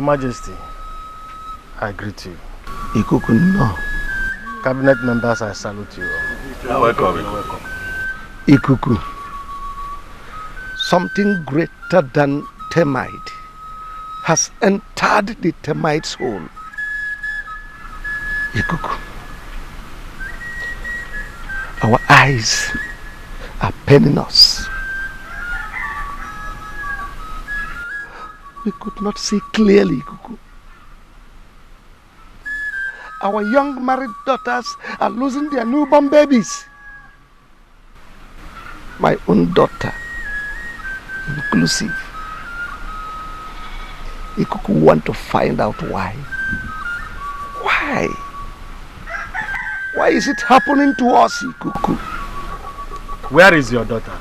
Majesty, I greet you. Ikuku, no. Cabinet members, I salute you. You're welcome. You're welcome. Ikuku, something greater than termite has entered the termite's hole. Ikuku, our eyes are paining us. We could not see clearly, Ikuku. Our young married daughters are losing their newborn babies. My own daughter, inclusive. Ikuku want to find out why. Why? Why is it happening to us, Ikuku? Where is your daughter?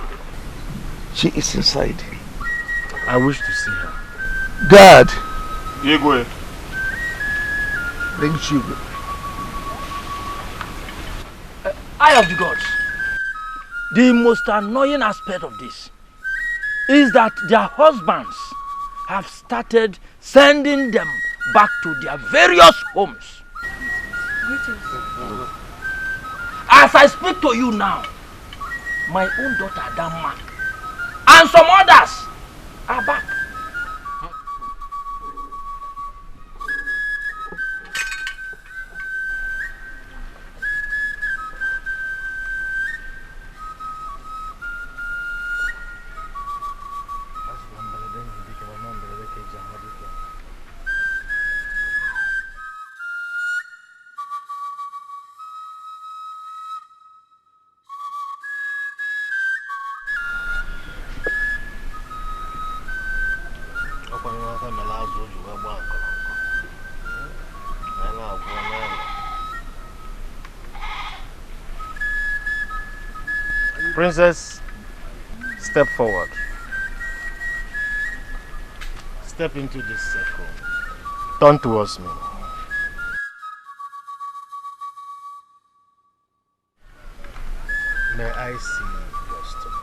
She is inside. I wish to see her. God. Igwe. Bring Chigwe. Eye of the gods. The most annoying aspect of this is that their husbands have started sending them back to their various homes. As I speak to you now, my own daughter Dama and some others are back. Princess, step forward. Step into this circle. Turn towards me. May I see your stomach?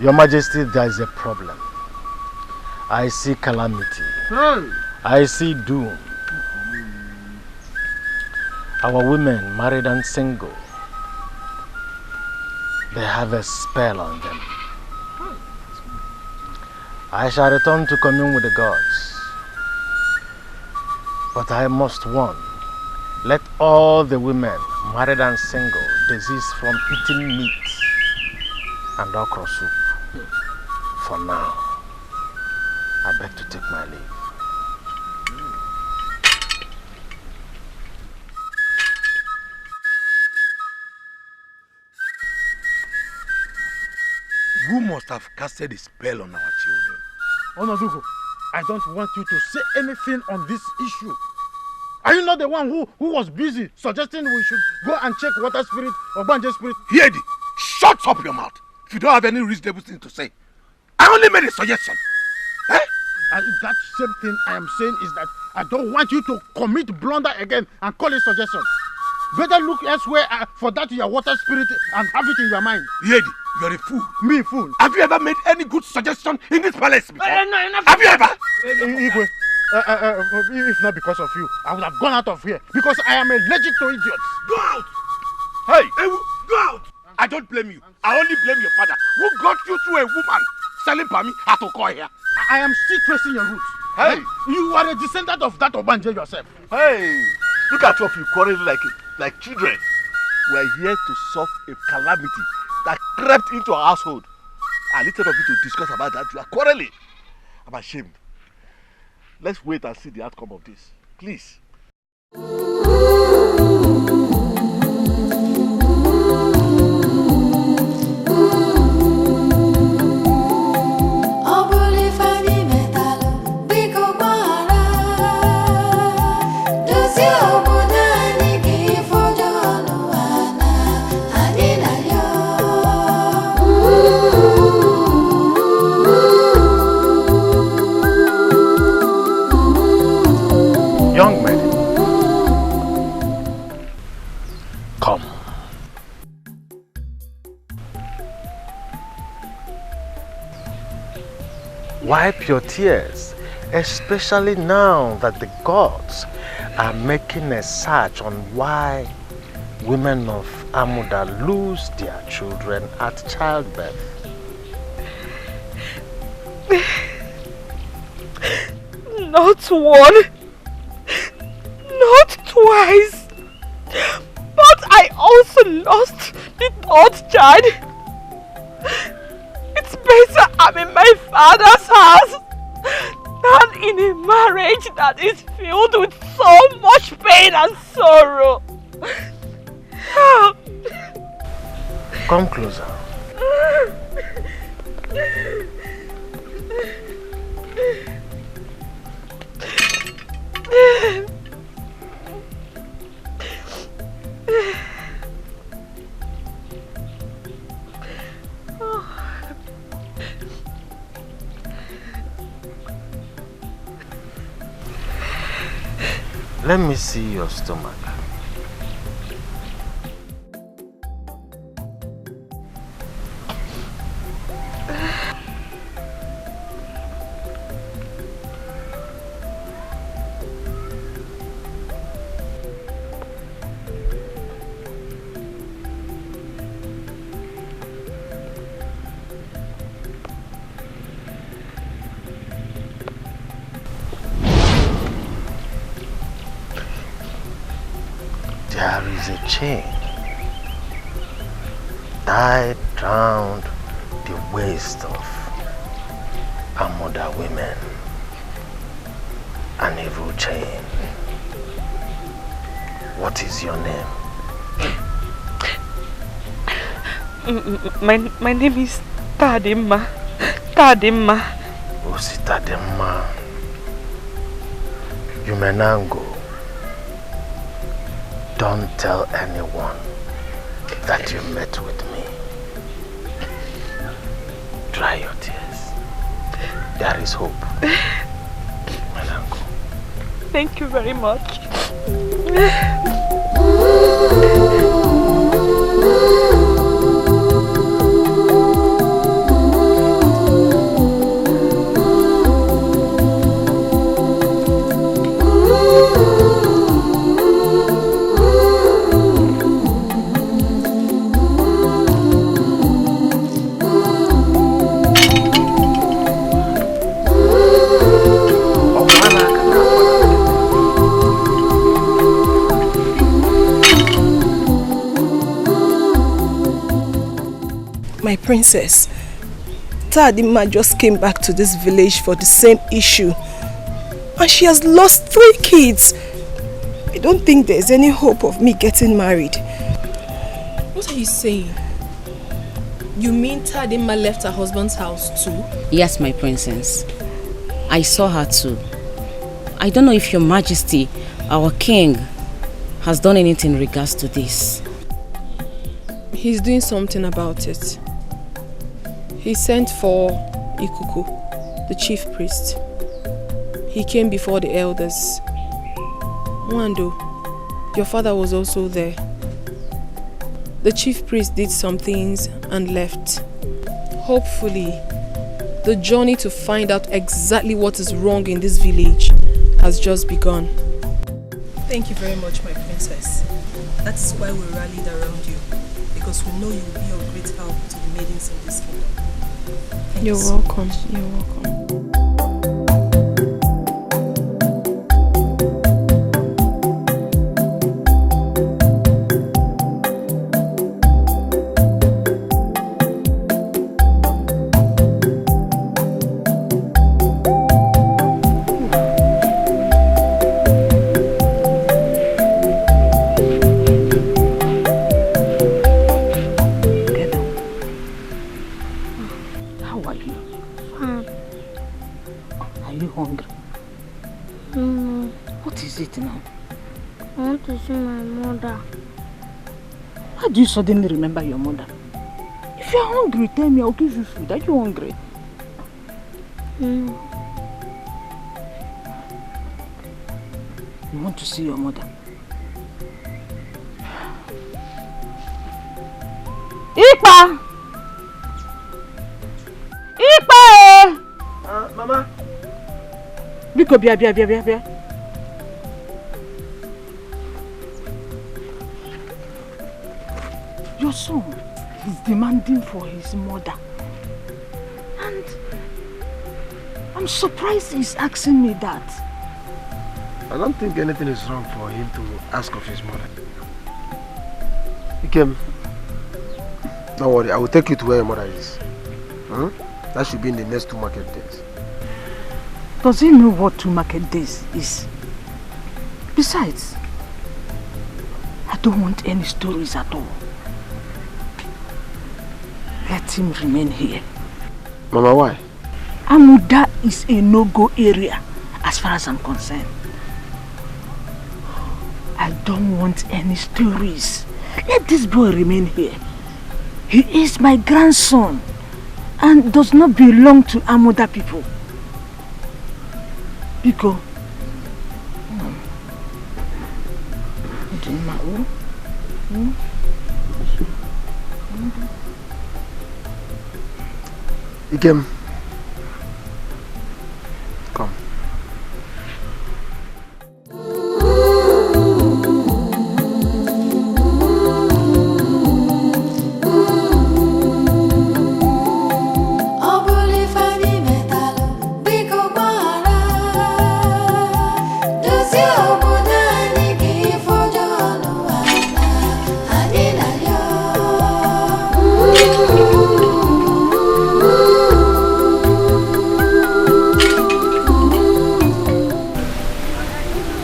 Your Majesty, there is a problem. I see calamity. I see doom. Our women, married and single, they have a spell on them. I shall return to commune with the gods. But I must warn, let all the women, married and single, desist from eating meat and okra soup. For now, I beg to take my leave. Who must have casted a spell on our children? Onodugo, I don't want you to say anything on this issue. Are you not the one who was busy suggesting we should go and check water spirit or Banje spirit? Yedi, shut up your mouth if you don't have any reasonable thing to say. I only made a suggestion. Eh? That same thing I am saying is that I don't want you to commit blunder again and call it suggestion. Better look elsewhere for that your water spirit and have it in your mind. Yedi, you're a fool. Me fool. Have you ever made any good suggestion in this palace before? No, have you ever? Igwe, if not because of you, I would have gone out of here because I am allergic to idiots. Go out! Hey, go out! I don't blame you. I only blame your father who got you to a woman selling Pami at Oko here. I am still tracing your roots. Hey! You are a descendant of that Obanje yourself. Hey! Look at what you quarrel like children. We are here to solve a calamity that crept into our household. And instead of you to discuss about that, you are quarreling. I'm ashamed. Let's wait and see the outcome of this. Please. Young men, come. Wipe your tears, especially now that the gods are making a search on why women of Amudo lose their children at childbirth. Not one, not twice, but I also lost the third child. It's better I'm in my father's house than in a marriage that is filled with so much pain and sorrow. Come closer. Let me see your stomach. There is a chain tied round the waist of Amudo women. An evil chain. What is your name? My name is Tadimma. Tadimma. Osi Tadimma. You may now go. Don't tell anyone that you met with me. Dry your tears. There is hope. My uncle. Thank you very much. My princess, Tadimma just came back to this village for the same issue. And she has lost 3 kids. I don't think there's any hope of me getting married. What are you saying? You mean Tadimma left her husband's house too? Yes, my princess. I saw her too. I don't know if your majesty, our king, has done anything in regards to this. He's doing something about it. He sent for Ikuku, the chief priest. He came before the elders. Mwando, your father was also there. The chief priest did some things and left. Hopefully, the journey to find out exactly what is wrong in this village has just begun. Thank you very much, my princess. That is why we rallied around you. Because we know you will be of great help to the maidens in this kingdom. You're welcome. You're welcome. Are you hungry? No. What is it now? I want to see my mother. How do you suddenly remember your mother? If you're hungry, tell me, I'll give you food. Are you hungry? No. You want to see your mother? Ipa! Ipa! Mama. Biko, bia. Your son is demanding for his mother. And I'm surprised he's asking me that. I don't think anything is wrong for him to ask of his mother. Ikem, don't worry, I will take you to where your mother is. That should be in the next 2 market days. Does he know what 2 market days is? Besides, I don't want any stories at all. Let him remain here. Mama, why? Amudo is a no-go area as far as I'm concerned. I don't want any stories. Let this boy remain here. He is my grandson and does not belong to Amudo people. Biko. Ikem, come.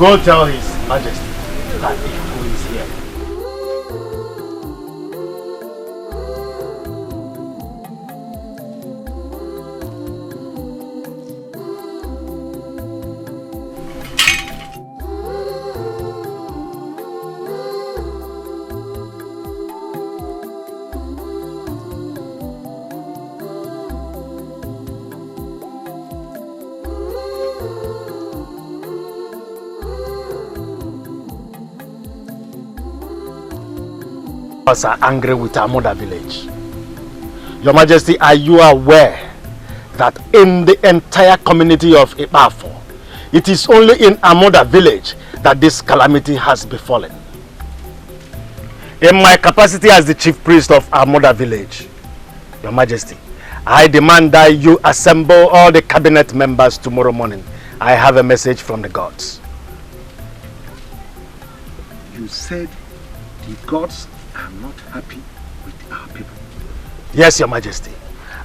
Go tell His Majesty that Etiko is here. Are angry with Amudo village. Your Majesty, are you aware that in the entire community of Ipafo, it is only in Amudo village that this calamity has befallen? In my capacity as the chief priest of Amudo village, Your Majesty, I demand that you assemble all the cabinet members tomorrow morning. I have a message from the gods. You said the gods are not happy with our people. Yes, Your Majesty.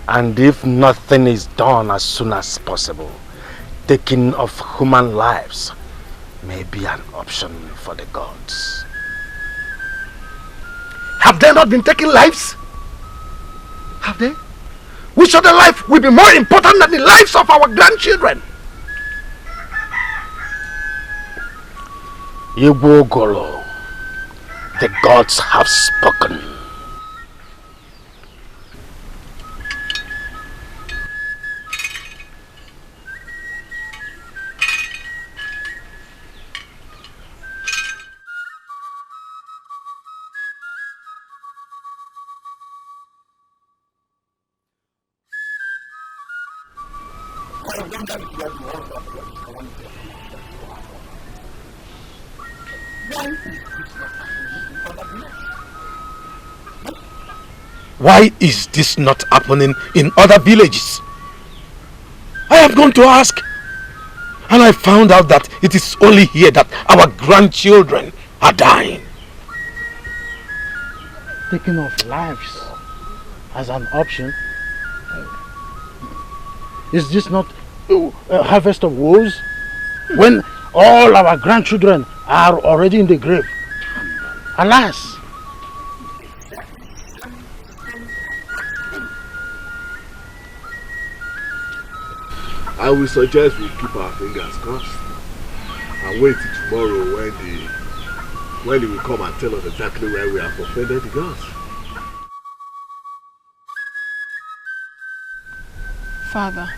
And if nothing is done as soon as possible, taking of human lives may be an option for the gods. Have they not been taking lives? Have they? Which other life will be more important than the lives of our grandchildren? Igbo, the gods have spoken. Why is this not happening in other villages? I have gone to ask, and I found out that it is only here that our grandchildren are dying. Taking of lives as an option? Is this not a harvest of woes? When all our grandchildren are already in the grave? Alas! I will suggest we keep our fingers crossed and wait till tomorrow when he will come and tell us exactly where we have offended the gods. Father,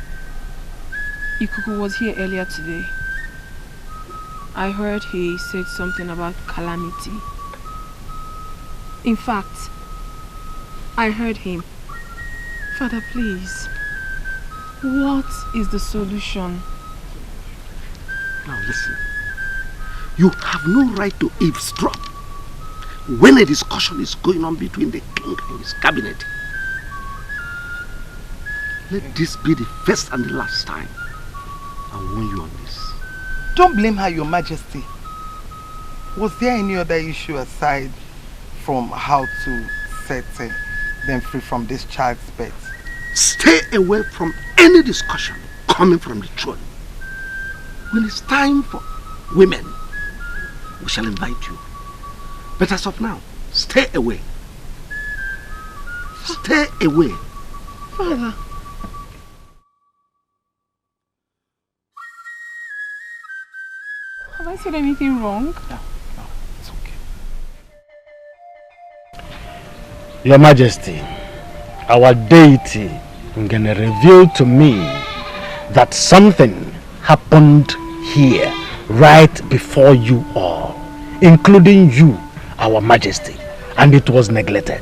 Ikuku was here earlier today. I heard he said something about calamity. In fact, I heard him. Father, please, what is the solution? Now listen, you have no right to eavesdrop when a discussion is going on between the king and his cabinet. Let this be the first and the last time I warn you on this. Don't blame her, Your Majesty. Was there any other issue aside from how to set them free from this child's birth? Stay away from any discussion coming from the throne. When it's time for women, we shall invite you. But as of now, stay away. Stay away. Father. Have I said anything wrong? No, it's okay. Your Majesty, our deity Ngene revealed to me that something happened here right before you all, including you, our Majesty, and it was neglected.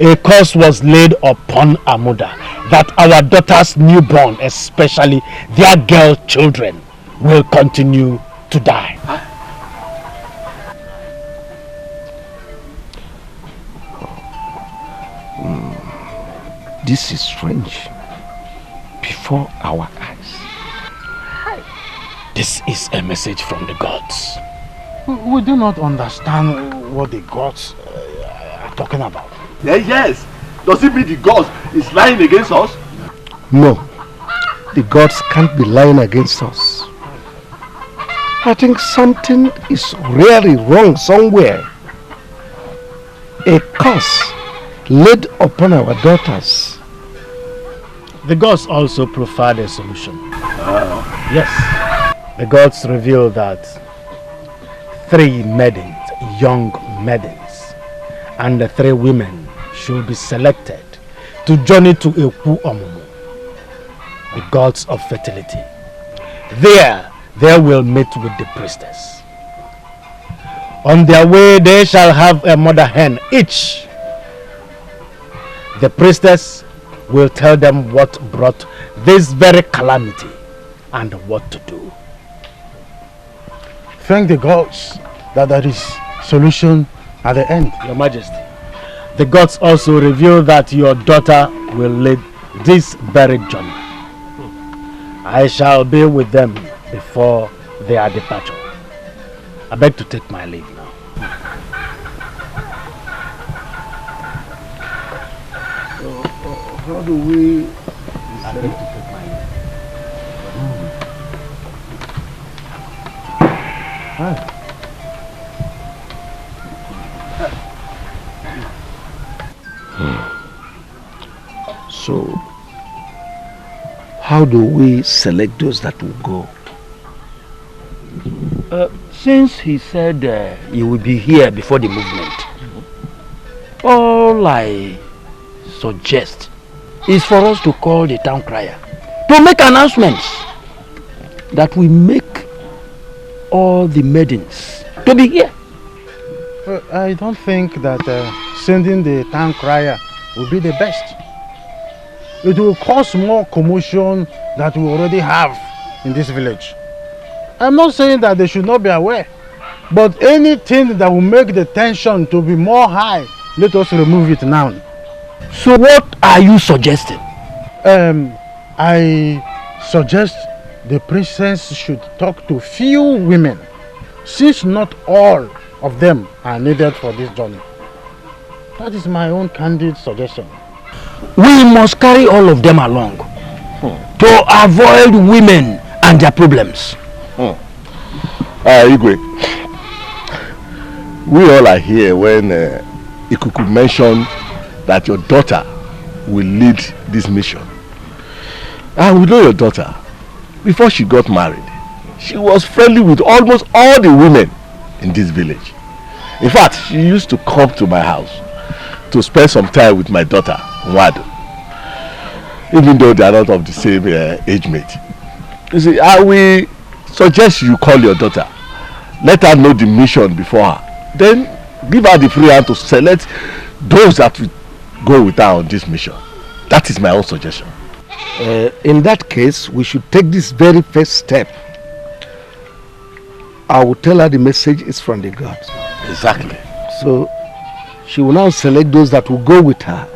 A curse was laid upon Amudo that our daughters' newborn, especially their girl children, will continue to die. This is strange. Before our eyes. This is a message from the gods. We do not understand what the gods are talking about. Yes. Does it mean the gods is lying against us? No. The gods can't be lying against us. I think something is really wrong somewhere. A curse laid upon our daughters. The gods also proffered a solution. Yes. The gods revealed that 3 maidens, young maidens, and the 3 women should be selected to journey to Ekwu Omumu, the gods of fertility. There, they will meet with the priestess. On their way, they shall have a mother hen each. The priestess will tell them what brought this very calamity and what to do. Thank the gods that there is solution at the end. Your Majesty, the gods also reveal that your daughter will lead this very journey. I shall be with them before their departure. I beg to take my leave now. How do we... I beg to take my leave. So, how do we select those that will go? Since he said he will be here before the movement, all I suggest is for us to call the town crier to make announcements that we make all the maidens to be here. I don't think that sending the town crier will be the best. It will cause more commotion that we already have in this village. I'm not saying that they should not be aware, but anything that will make the tension to be more high, let us remove it now. So what are you suggesting? I suggest the princess should talk to few women, since not all of them are needed for this journey. That is my own candid suggestion. We must carry all of them along to avoid women and their problems. Igwe, we all are here when Ikuku mentioned that your daughter will lead this mission. And we know your daughter. before she got married, she was friendly with almost all the women in this village. In fact, she used to come to my house to spend some time with my daughter, Nwatu, even though they are not of the same age mate. You see, I will suggest you call your daughter. Let her know the mission before her. Then give her the free hand to select those that will go with her on this mission. That is my own suggestion. In that case, we should take this very first step. I will tell her the message is from the gods. Exactly. So she will now select those that will go with her.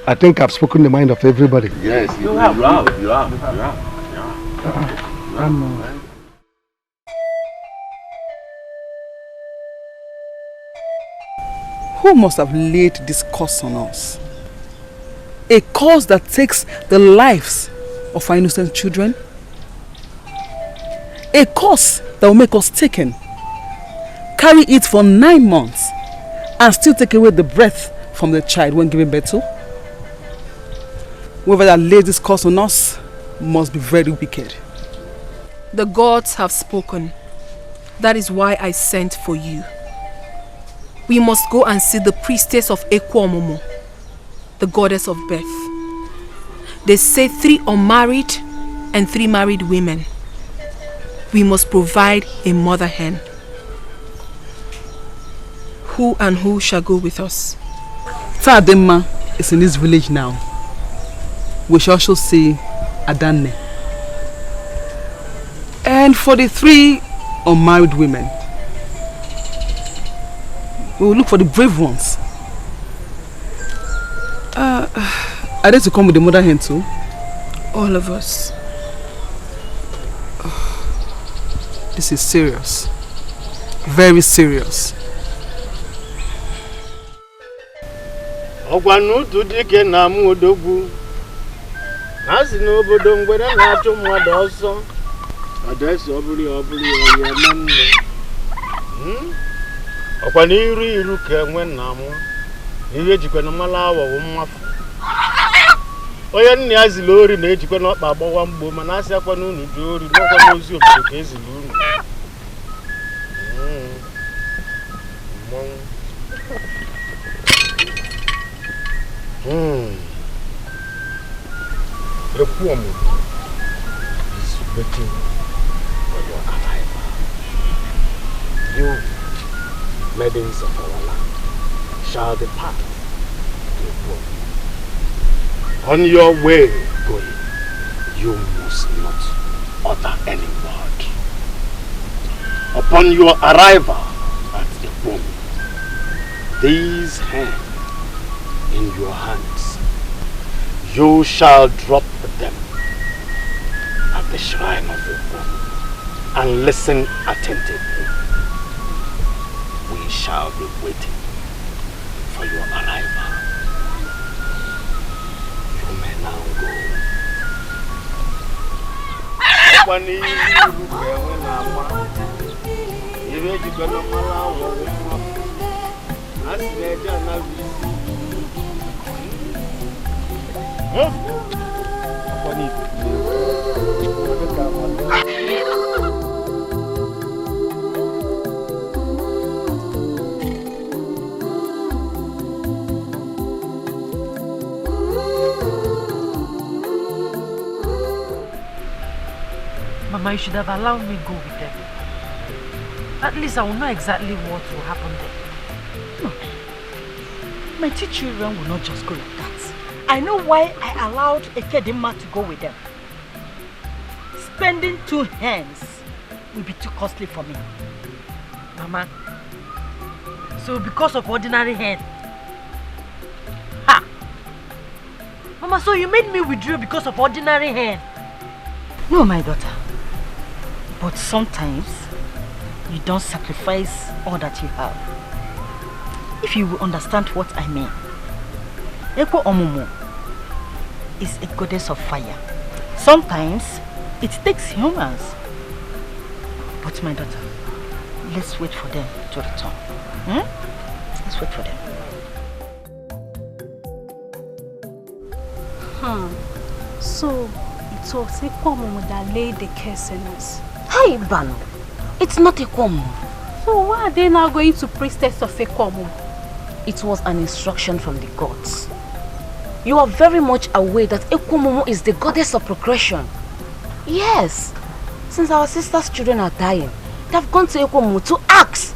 I think I've spoken the mind of everybody. Yes, you have. Who must have laid this curse on us? A curse that takes the lives of our innocent children? A curse that will make us taken, carry it for 9 months, and still take away the breath from the child when giving birth to? Whoever that laid this curse on us must be very wicked. The gods have spoken. That is why I sent for you. We must go and see the priestess of Ekwomomo, the goddess of birth. They say 3 unmarried and 3 married women. We must provide a mother hen. Who and who shall go with us? Tadema is in this village now. We shall also see Adanne. And for the 3 unmarried women, we will look for the brave ones. Are they to come with the mother hen too? All of us. This is serious. Very serious. Ogunegbw dike na Amudo. Nasi no bodo ngwere na achu mwado oso. Adesi obuli oye manne. Okwani iru ke nwe na mu. Iwe jikwe na mala awo wo mmafu. Oye nni azili ori na ejikwe na okpa agbawa mgbo mana asi akwa na unu du ori no kwa ozi obodo ka ezili unu. The woman is waiting for your arrival. You, maidens of our land, shall depart to the world. On your way going, you must not utter any word. Upon your arrival at the womb, these hands in your hands, you shall drop them at the shrine of the womb and listen attentively. We shall be waiting for your arrival. You may now go. Mama, you should have allowed me go with them. At least I will know exactly what will happen there. No. My 2 children will not just go like that. I know why I allowed Ekedima to go with them. Spending 2 hands will be too costly for me. Mama, so because of ordinary hand? Ha! Mama, so you made me withdraw because of ordinary hand? No, my daughter. But sometimes, you don't sacrifice all that you have. If you will understand what I mean. Ekwomomo is a goddess of fire. Sometimes, it takes humans. But my daughter, let's wait for them to return. Let's wait for them. So, So it's Ekwomomo that laid the curse on us. Hey, Bano. It's not Ekwomomo. So why are they now going to priestess of Ekwomomo? It was an instruction from the gods. You are very much aware that Ekwomomo is the goddess of procreation. Yes. Since our sister's children are dying, they have gone to Ekwomomo to ask.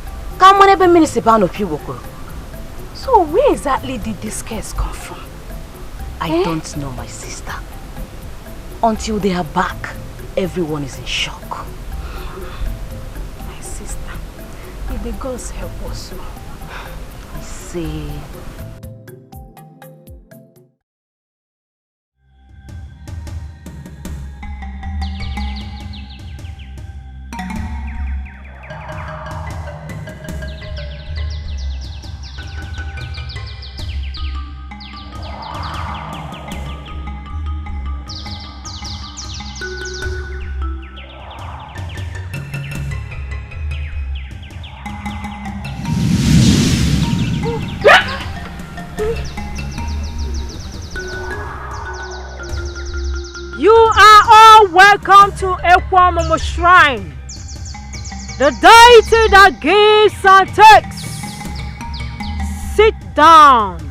So where exactly did this curse come from? I don't know, my sister. Until they are back, everyone is in shock. My sister, may the gods help us. I see. Welcome to Ekwomomo Shrine, the deity that gives and takes. Sit down.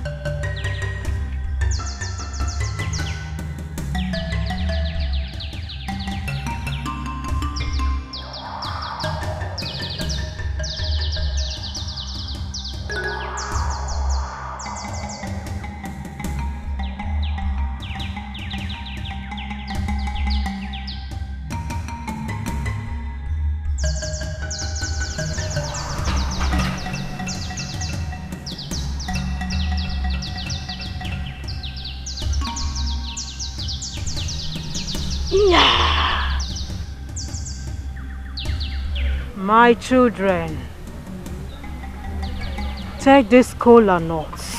My children, take this cola nuts,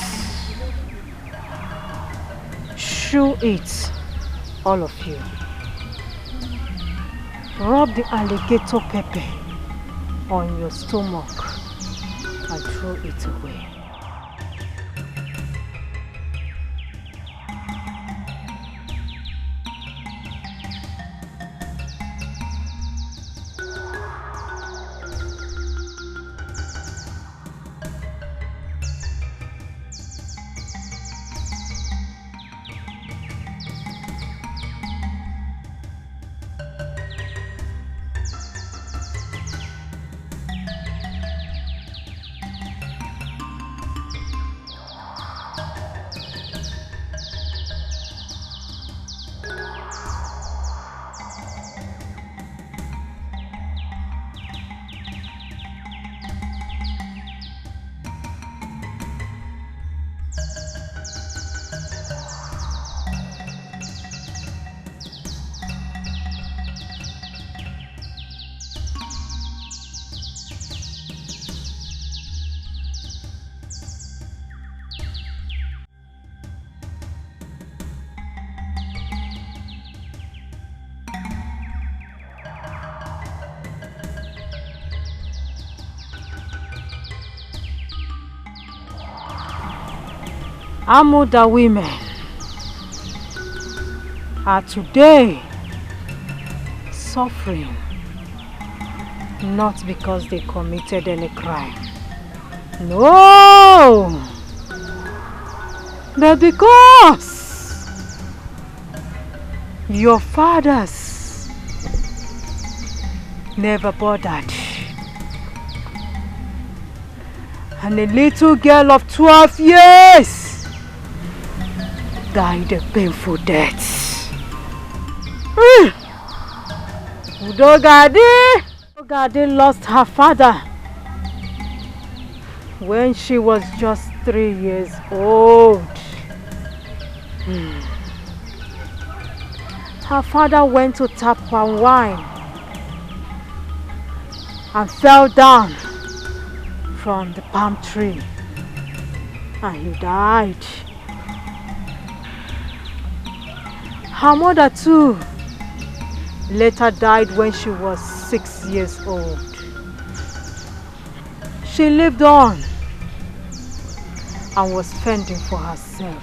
chew it, all of you. Rub the alligator pepper on your stomach and throw it away. Amudo women are today suffering not because they committed any crime. No! But because your fathers never bothered. And a little girl of 12 years died a painful death. Udogadi lost her father when she was just 3 years old. Her father went to tap palm wine and fell down from the palm tree and he died. Her mother too later died when she was 6 years old. She lived on and was fending for herself.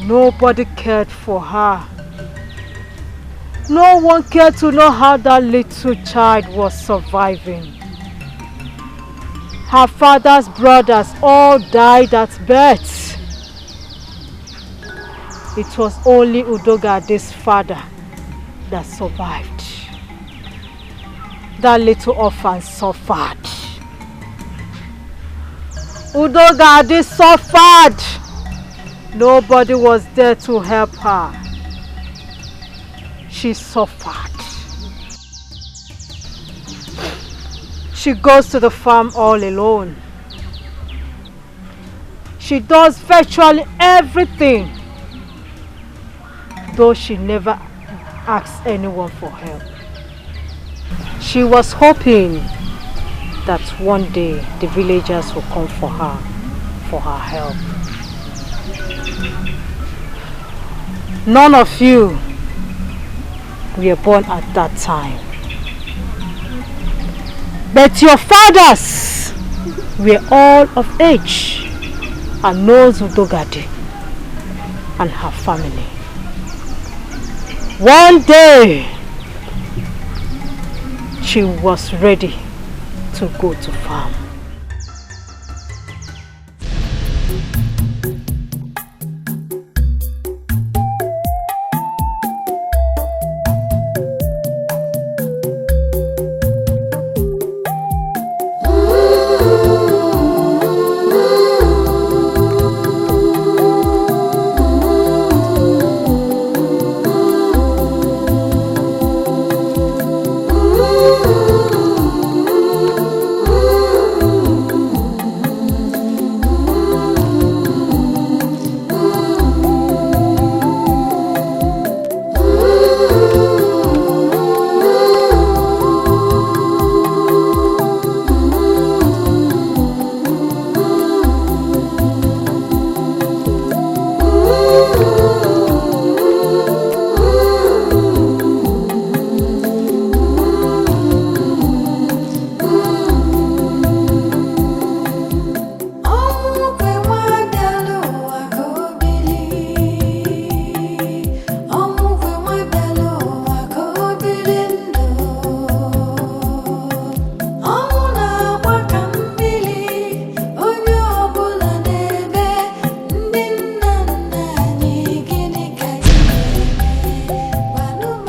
Nobody cared for her No one cared to know how that little child was surviving. Her father's brothers all died at birth. It was only Udogade's father that survived. That little orphan suffered. Udogade suffered. Nobody was there to help her. She suffered. She goes to the farm all alone. She does virtually everything, though she never asks anyone for help. She was hoping that one day the villagers will come for her help. None of you were born at that time. But your fathers were all of age and knows Udogade and her family. One day, she was ready to go to farm.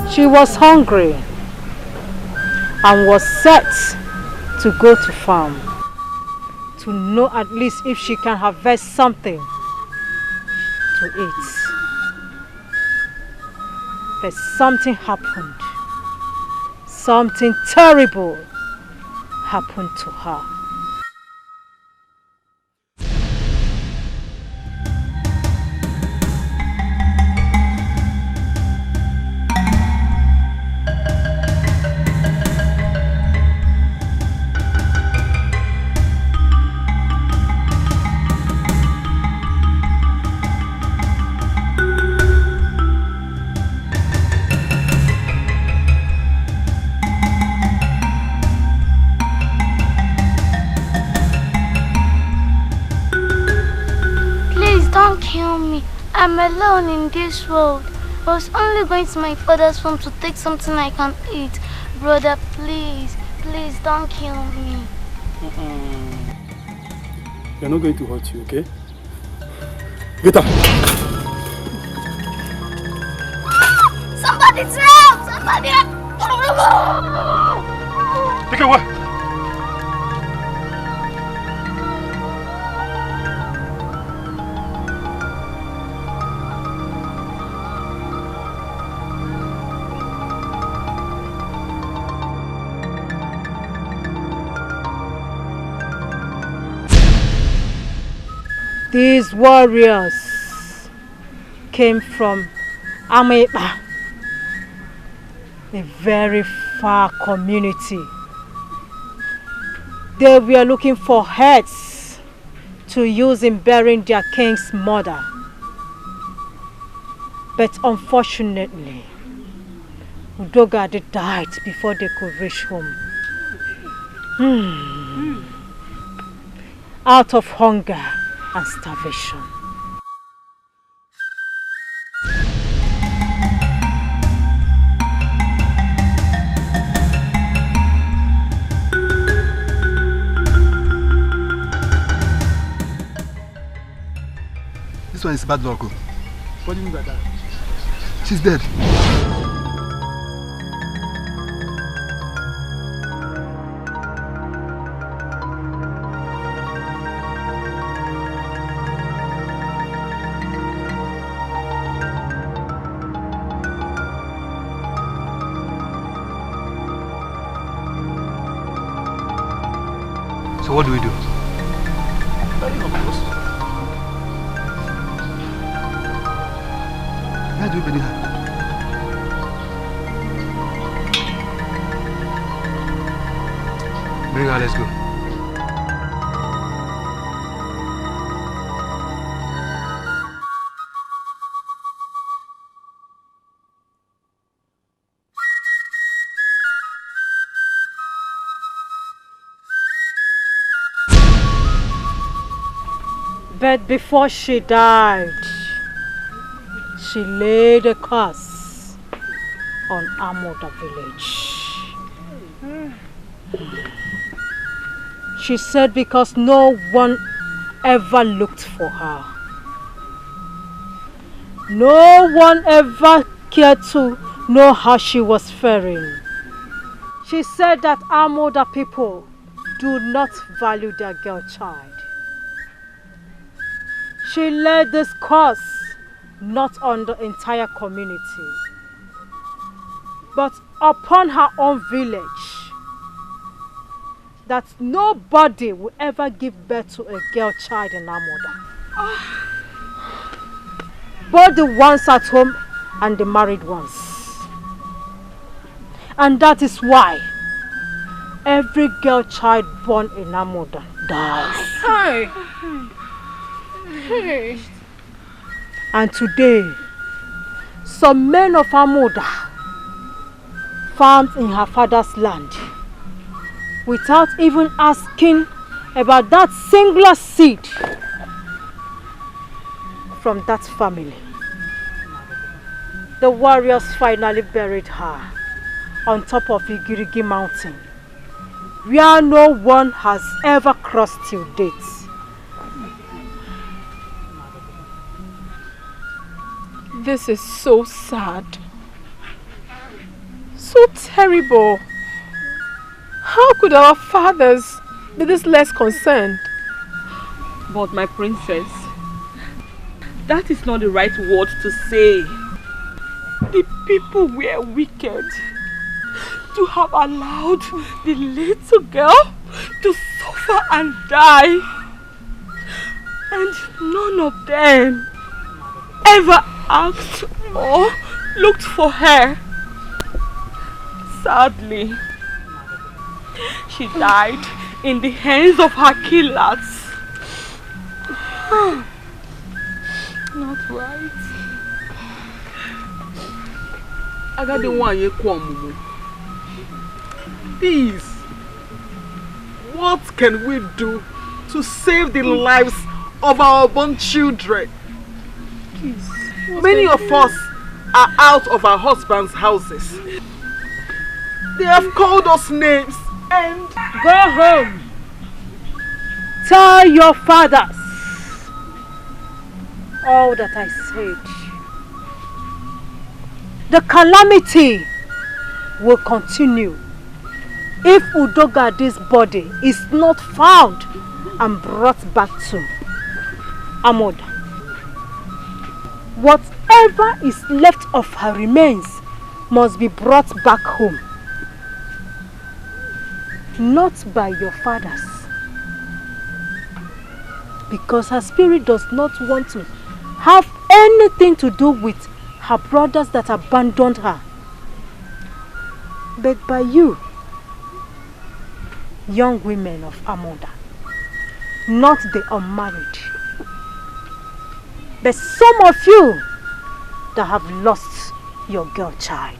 She was hungry and was set to go to farm to know at least if she can harvest something to eat. But something happened. Something terrible happened to her. I'm alone in this world. I was only going to my father's farm to take something I can eat. Brother, please, please don't kill me. They're not going to hurt you, okay? Get up! Somebody's help! Somebody help! Take it away! These warriors came from Amepa, a very far community. They were looking for heads to use in burying their king's mother. But unfortunately, Udogade died before they could reach home. Out of hunger and starvation. one is bad luck. What do you mean by that? She's dead. So what do we do? Where do we bury her? Bring her, let's go. But before she died, she laid a curse on Amudo village. She said because no one ever looked for her. No one ever cared to know how she was faring. She said that Amudo people do not value their girl child. She laid this curse not on the entire community, but upon her own village, that nobody will ever give birth to a girl child in Amudo. Both the ones at home and the married ones. And that is why every girl child born in Amudo dies. Hi. Hey. And today, some men of Amudo farmed in her father's land without even asking about that singular seed from that family. The warriors finally buried her on top of Igirigi mountain, where no one has ever crossed till date. This is so sad. So terrible. How could our fathers be this less concerned? But my princess, that is not the right word to say. The people were wicked to have allowed the little girl to suffer and die. And none of them ever asked or looked for her. Sadly, she died in the hands of her killers. Not right. Please, what can we do to save the lives of our unborn children? Please. Many of us are out of our husbands' houses. They have called us names and... Go home. Tell your fathers all that I said. The calamity will continue if Udogadi's body is not found and brought back to Amudo. Whatever is left of her remains must be brought back home. Not by your fathers. Because her spirit does not want to have anything to do with her brothers that abandoned her. But by you, young women of Amudo, not the unmarried. But some of you that have lost your girl child.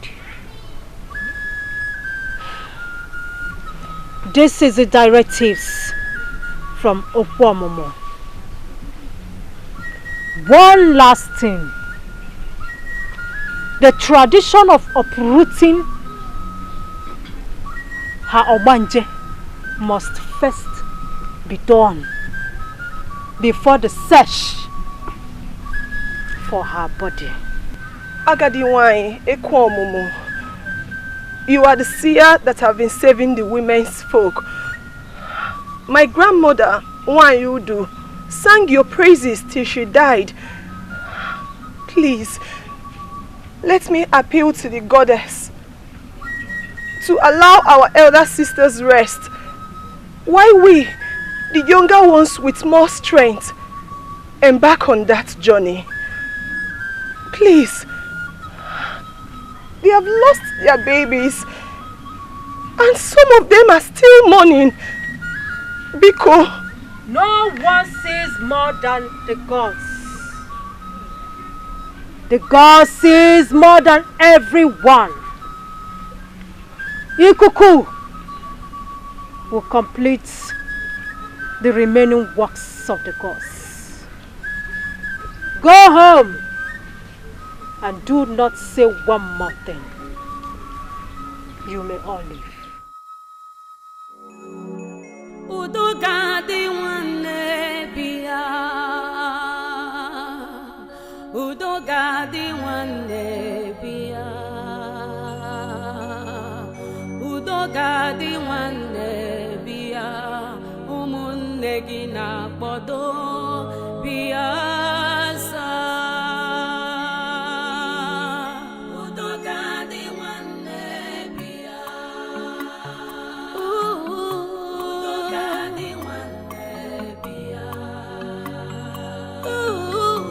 This is the directives from Okwamomo. One last thing. The tradition of uprooting her Obanje must first be done before the search for her body. Agadi wine, Ekwomumu. You are the seer that have been saving the women's folk. My grandmother, Nwatu, sang your praises till she died. Please, let me appeal to the goddess to allow our elder sisters rest, while we, the younger ones with more strength, embark on that journey. Please, they have lost their babies, and some of them are still mourning. Biko. No one sees more than the gods. The God sees more than everyone. Ikuku will complete the remaining works of the gods. Go home and do not say one more thing. You may all leave. Udogadi wane biya, Udogadi wane biya, Udogadi wane biya, umunne gina bodo biya sa. Udogadi wane biya, Udogadi wane biya,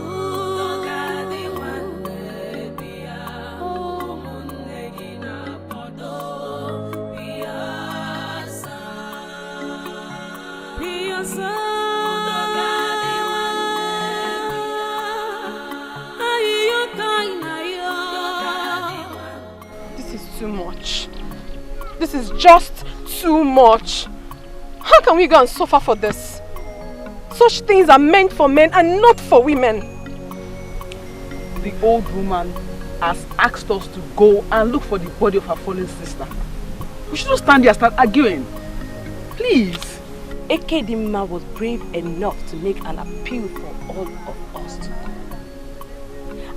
Udogadi wane biya, umunne gina bodo biya sa. This is too much. This is just too much. How can we go and suffer for this? Such things are meant for men and not for women. The old woman has asked us to go and look for the body of her fallen sister. We shouldn't stand here and start arguing. Please. Ekedimma was brave enough to make an appeal for all of us to go.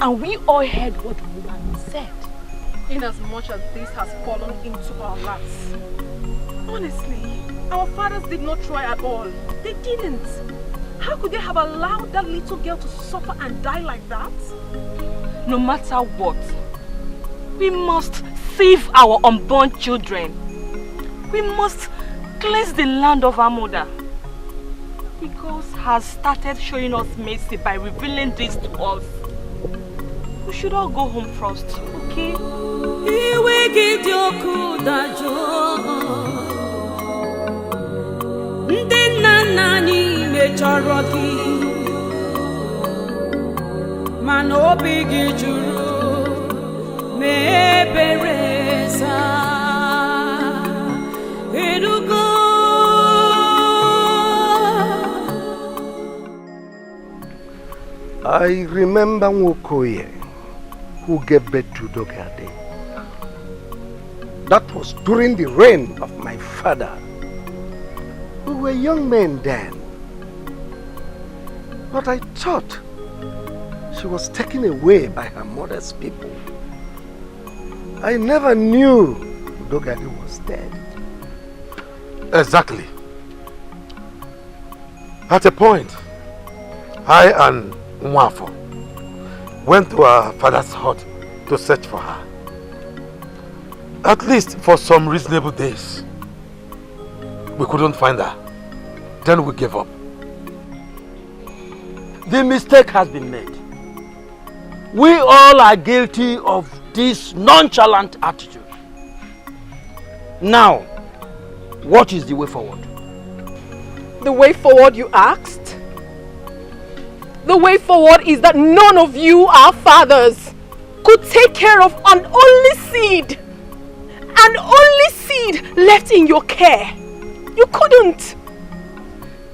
And we all heard what the woman said. In as much as this has fallen into our laps. Honestly, our fathers did not try at all. They didn't. How could they have allowed that little girl to suffer and die like that? No matter what, we must save our unborn children. We must cleanse the land of our mother. God has started showing us mercy by revealing this to us. We should all go home first, okay? I remember Nwokoye, who gave birth to Dogade. That was during the reign of my father. We were young men then. But I thought she was taken away by her mother's people. I never knew Dogade was dead. Exactly. At a point, I and Nwafo went to our father's hut to search for her. At least for some reasonable days. We couldn't find her. Then we gave up. The mistake has been made. We all are guilty of this nonchalant attitude. Now, what is the way forward? The way forward, you asked? The way forward is that none of you, our fathers, could take care of an only seed. An only seed left in your care. You couldn't.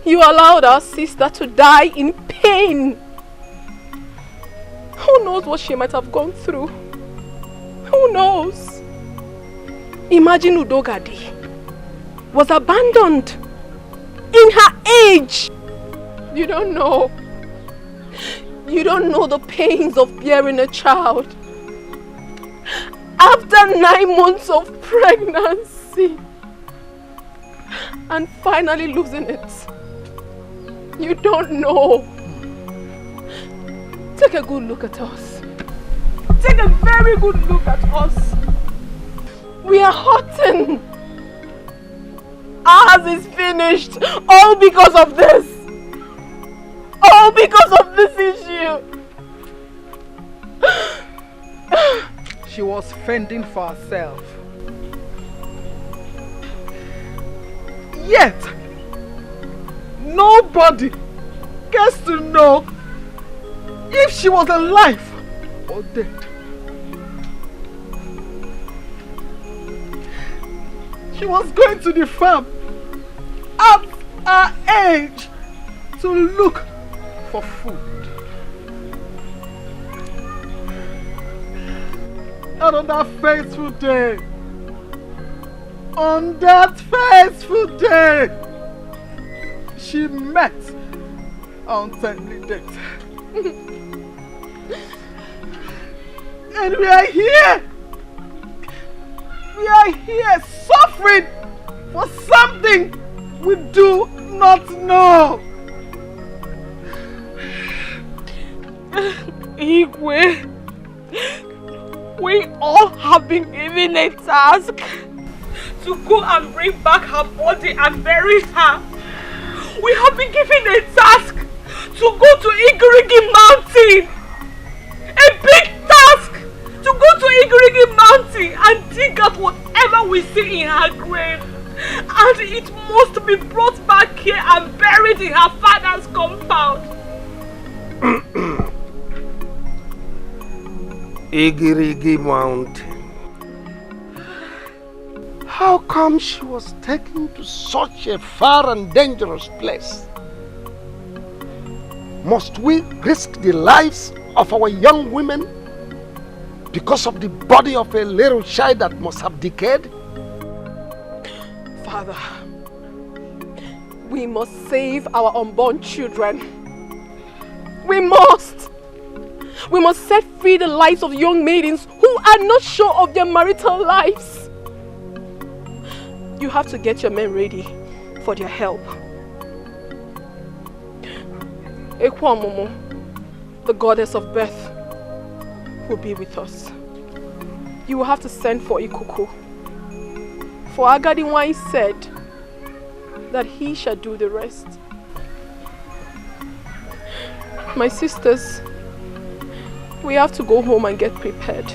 You allowed our sister to die in pain. Who knows what she might have gone through? Who knows? Imagine Udogadi was abandoned in her age. You don't know. You don't know the pains of bearing a child. After 9 months of pregnancy and finally losing it. You don't know. Take a good look at us. Take a very good look at us. We are hurting. Ours is finished. All because of this. All because of this issue. She was fending for herself. Yet, nobody gets to know if she was alive or dead. She was going to the farm at her age to look for food. And on that fateful day, she met her untimely death. And we are here suffering for something we do not know. Igwe, we all have been given a task to go and bring back her body and bury her. We have been given a task to go to Igirigi Mountain. A big task to go to Igirigi Mountain and dig out whatever we see in her grave. And it must be brought back here and buried in her father's compound. Igirigi Mountain. How come she was taken to such a far and dangerous place? Must we risk the lives of our young women because of the body of a little child that must have decayed? Father, we must save our unborn children. We must. We must set free the lives of young maidens who are not sure of their marital lives. You have to get your men ready for their help. Ekwamomo, the goddess of birth, will be with us. You will have to send for Ikuku. For Agadiwai said that he shall do the rest. My sisters, we have to go home and get prepared.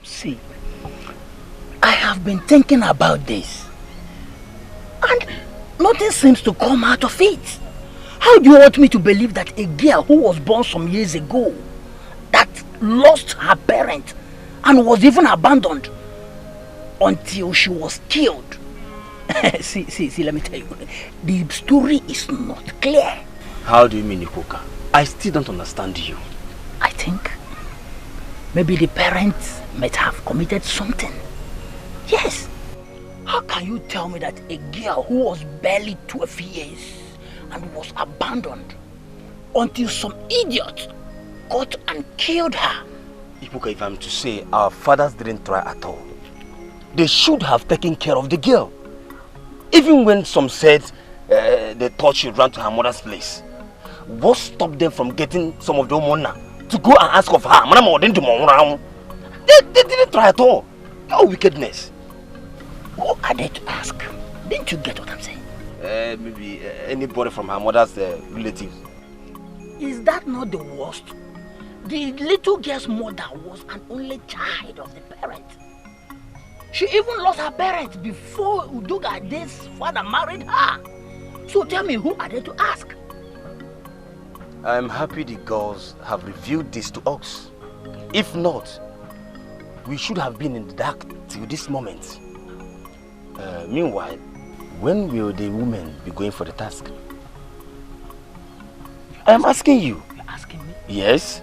See, I have been thinking about this, and nothing seems to come out of it. How do you want me to believe that a girl who was born some years ago, that lost her parent and was even abandoned until she was killed? see, let me tell you, the story is not clear. How do you mean, Ikoka? I still don't understand you. I think maybe the parents might have committed something. Yes. How can you tell me that a girl who was barely 12 years and was abandoned until some idiot got and killed her? Ipuka, if I'm to say, our fathers didn't try at all. They should have taken care of the girl. Even when some said they thought she ran to her mother's place. What stopped them from getting some of the Omona to go and ask of her? They didn't try at all. No wickedness. Who are they to ask? Didn't you get what I'm saying? Maybe anybody from her mother's relatives. Is that not the worst? The little girl's mother was an only child of the parent. She even lost her parents before Udugade's father married her. So tell me, who are they to ask? I'm happy the girls have revealed this to us. If not, we should have been in the dark till this moment. Meanwhile, when will the women be going for the task? I'm asking you. You're asking me? Yes.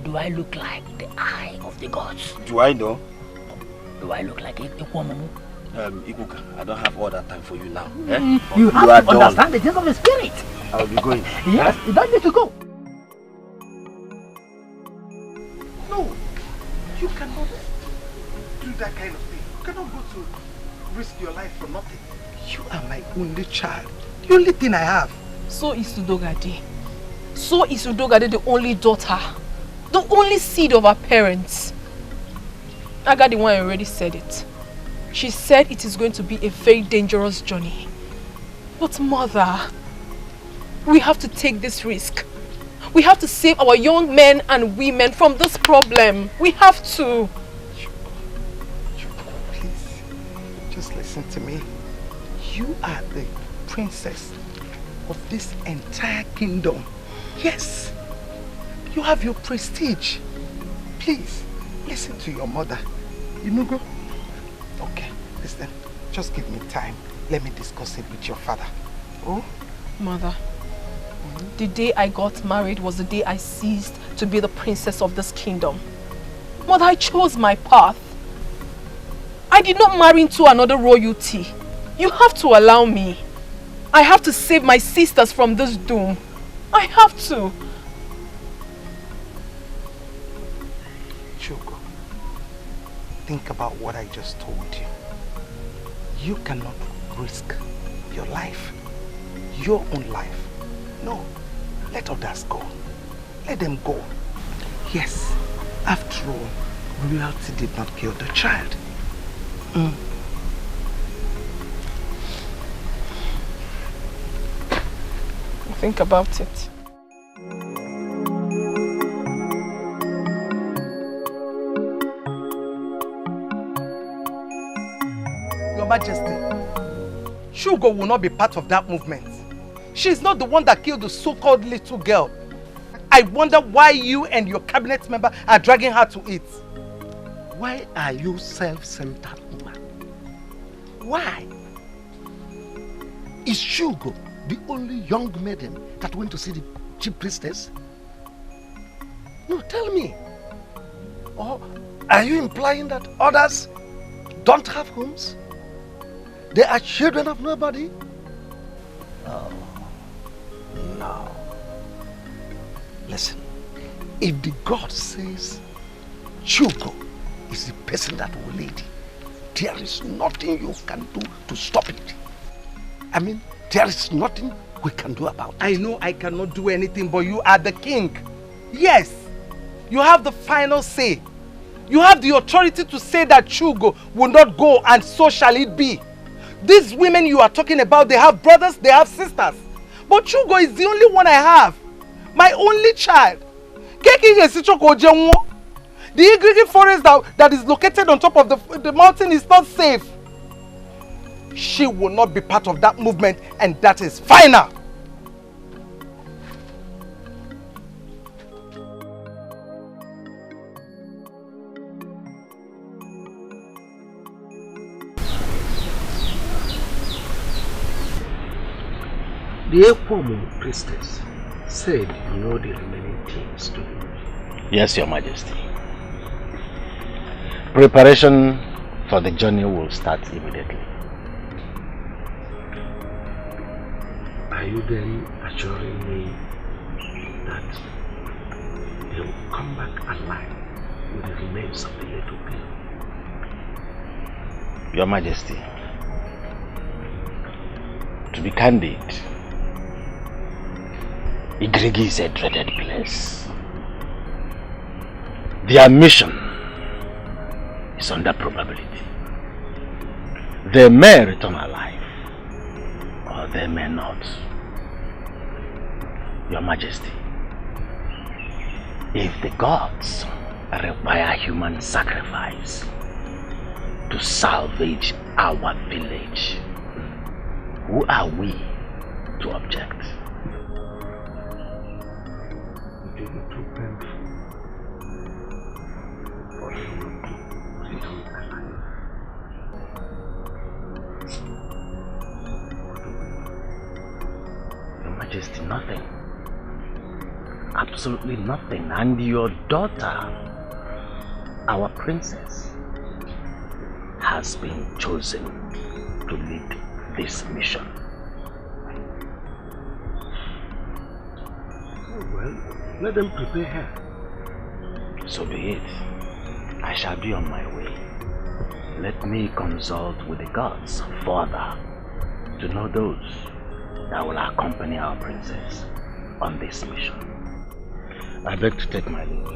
Do I look like the eye of the gods? Do I know? Do I look like a woman? Ikuka, I don't have all that time for you now. You have to understand the things of the spirit. I'll be going. Yes, you don't need to go. No, you cannot do that kind of thing. You cannot go to risk your life for nothing. You are my only child. The only thing I have. So is Udogade. So is Udogade the only daughter. The only seed of our parents. Aga the one already said it. She said it is going to be a very dangerous journey. But mother, we have to take this risk. We have to save our young men and women from this problem. We have to. Please, just listen to me. You are the princess of this entire kingdom. Yes, you have your prestige. Please, listen to your mother. You know, go. Okay, listen, just give me time. Let me discuss it with your father. Oh? Mother, the day I got married was the day I ceased to be the princess of this kingdom. Mother, I chose my path. I did not marry into another royalty. You have to allow me. I have to save my sisters from this doom. I have to. Chogo, think about what I just told you. You cannot risk your life, your own life. No, let others go. Let them go. Yes, after all, royalty did not kill the child. Think about it. Your Majesty, Shugo will not be part of that movement. She's not the one that killed the so-called little girl. I wonder why you and your cabinet member are dragging her to it. Why are you self-centered, woman? Why? Is Shugo the only young maiden that went to see the chief priestess? No, tell me. Or are you implying that others don't have homes? They are children of nobody? Oh, no. Listen, if the God says Shugo is the person that will lead, there is nothing you can do to stop it. I mean, there is nothing we can do about it. I know I cannot do anything, but you are the king. Yes, you have the final say. You have the authority to say that Shugo will not go, and so shall it be. These women you are talking about, they have brothers, they have sisters. But Shugo is the only one I have. My only child. The Igrigic forest that is located on top of the mountain is not safe. She will not be part of that movement, and that is final. The Ekwomu priestess said you know the remaining things to do. Yes, Your Majesty. Preparation for the journey will start immediately. Are you then assuring me that they will come back alive with the remains of the little girl? Your Majesty, to be candid, Igrigi is a dreaded place. Their mission is under probability. They may return alive, or they may not. Your Majesty, if the gods require human sacrifice to salvage our village, who are we to object? Majesty, nothing. Absolutely nothing. And your daughter, our princess, has been chosen to lead this mission. Oh, well, let them prepare her. So be it. I shall be on my way. Let me consult with the gods further to know those that will accompany our princess on this mission. I beg to take my leave.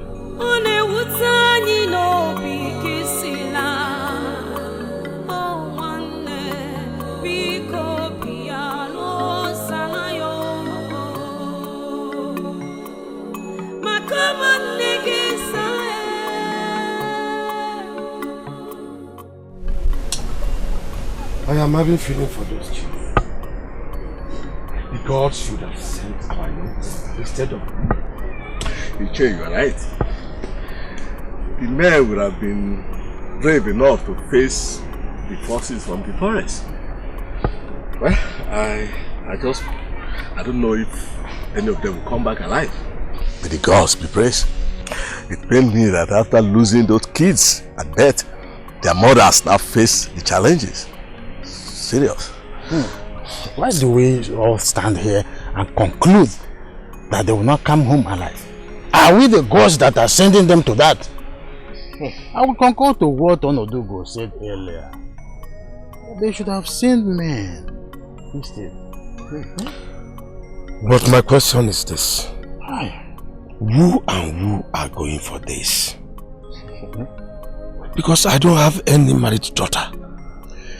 I am having feeling for those children. The gods should have sent our youths instead of me. You are right. The men would have been brave enough to face the forces from the forest. Well, I don't know if any of them will come back alive. May the gods be praised. It pained me that after losing those kids at birth, their mothers now face the challenges. Serious. Why do we all stand here and conclude that they will not come home alive? Are we the gods that are sending them to that? I will concur to what Onodugo said earlier. They should have sent men instead. But my question is this. Who and who are going for this? Because I don't have any married daughter.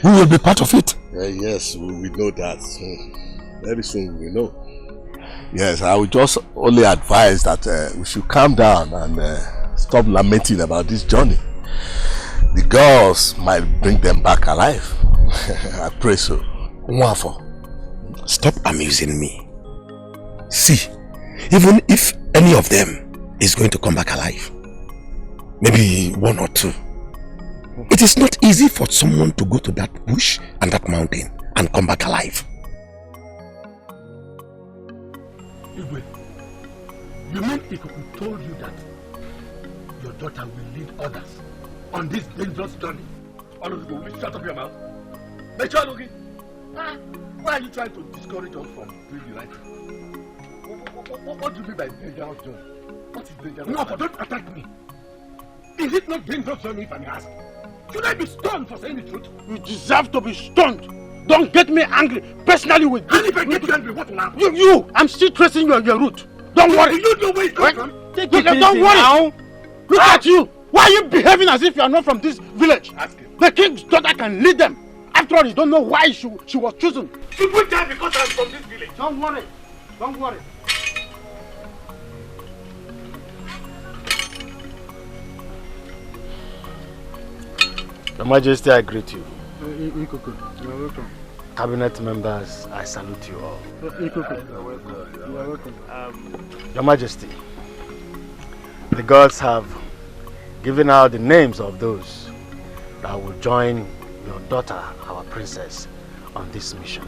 Who will be part of it? Yes, we know that. Very soon we know. Yes, I would just only advise that we should calm down and stop lamenting about this journey. The girls might bring them back alive. I pray so. Nwafo, stop amusing me. See, even if any of them is going to come back alive, maybe one or two, it is not easy for someone to go to that bush and that mountain and come back alive. Igwe, you mean Etiko told you that your daughter will lead others on this dangerous journey? All of you will shut up your mouth. Why are you trying to discourage us from doing the right thing? What do you mean by dangerous journey? What is dangerous? No, but don't attack me. Is it not dangerous journey if I may ask? Should I be stoned for saying the truth? You deserve to be stoned. Don't get me angry personally with you. And if I get you angry, what will happen? You! I'm still tracing your route. Don't worry. You know where you come from? Take it don't worry. Now. Look at you. Why are you behaving as if you are not from this village? Ask him. The king's daughter can lead them. After all, you don't know why she was chosen. Should we die because I'm from this village? Don't worry. Don't worry. Your Majesty, I greet you. Etiko, you're welcome. Cabinet members, I salute you all. Etiko, you're welcome. Your Majesty, the gods have given out the names of those that will join your daughter, our princess, on this mission.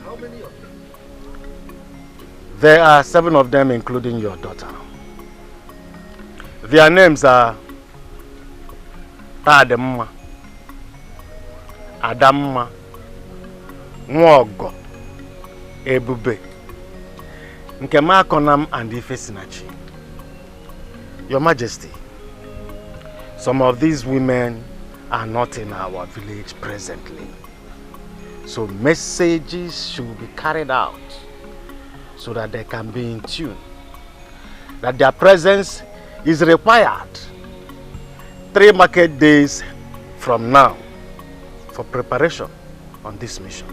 How many of them? There are 7 of them, including your daughter. Their names are Tademma, Adamma, Nwogo, Ebube, Nkemakonam, and Ifesinachi. Your Majesty, some of these women are not in our village presently. So messages should be carried out so that they can be in tune. That their presence is required 3 market days from now for preparation on this mission.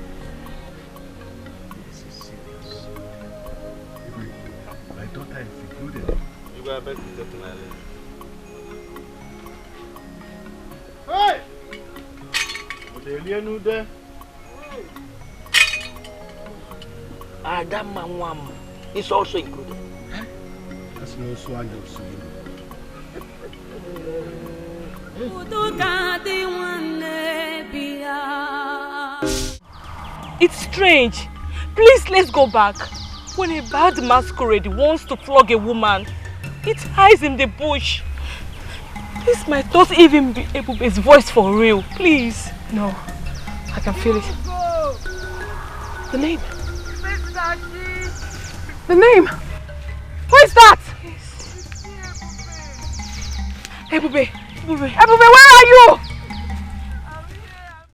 This is serious. My daughter is included. You go back to take my leave. Hey! Odelianude. Adam Manwam is also included. That's no swallow. It's strange. Please, let's go back. When a bad masquerade wants to flog a woman, it hides in the bush. This might not even be Ebube's voice for real. Please. No, I can feel it. The name. The name. Who is that? Ebube. Ebube, where are you?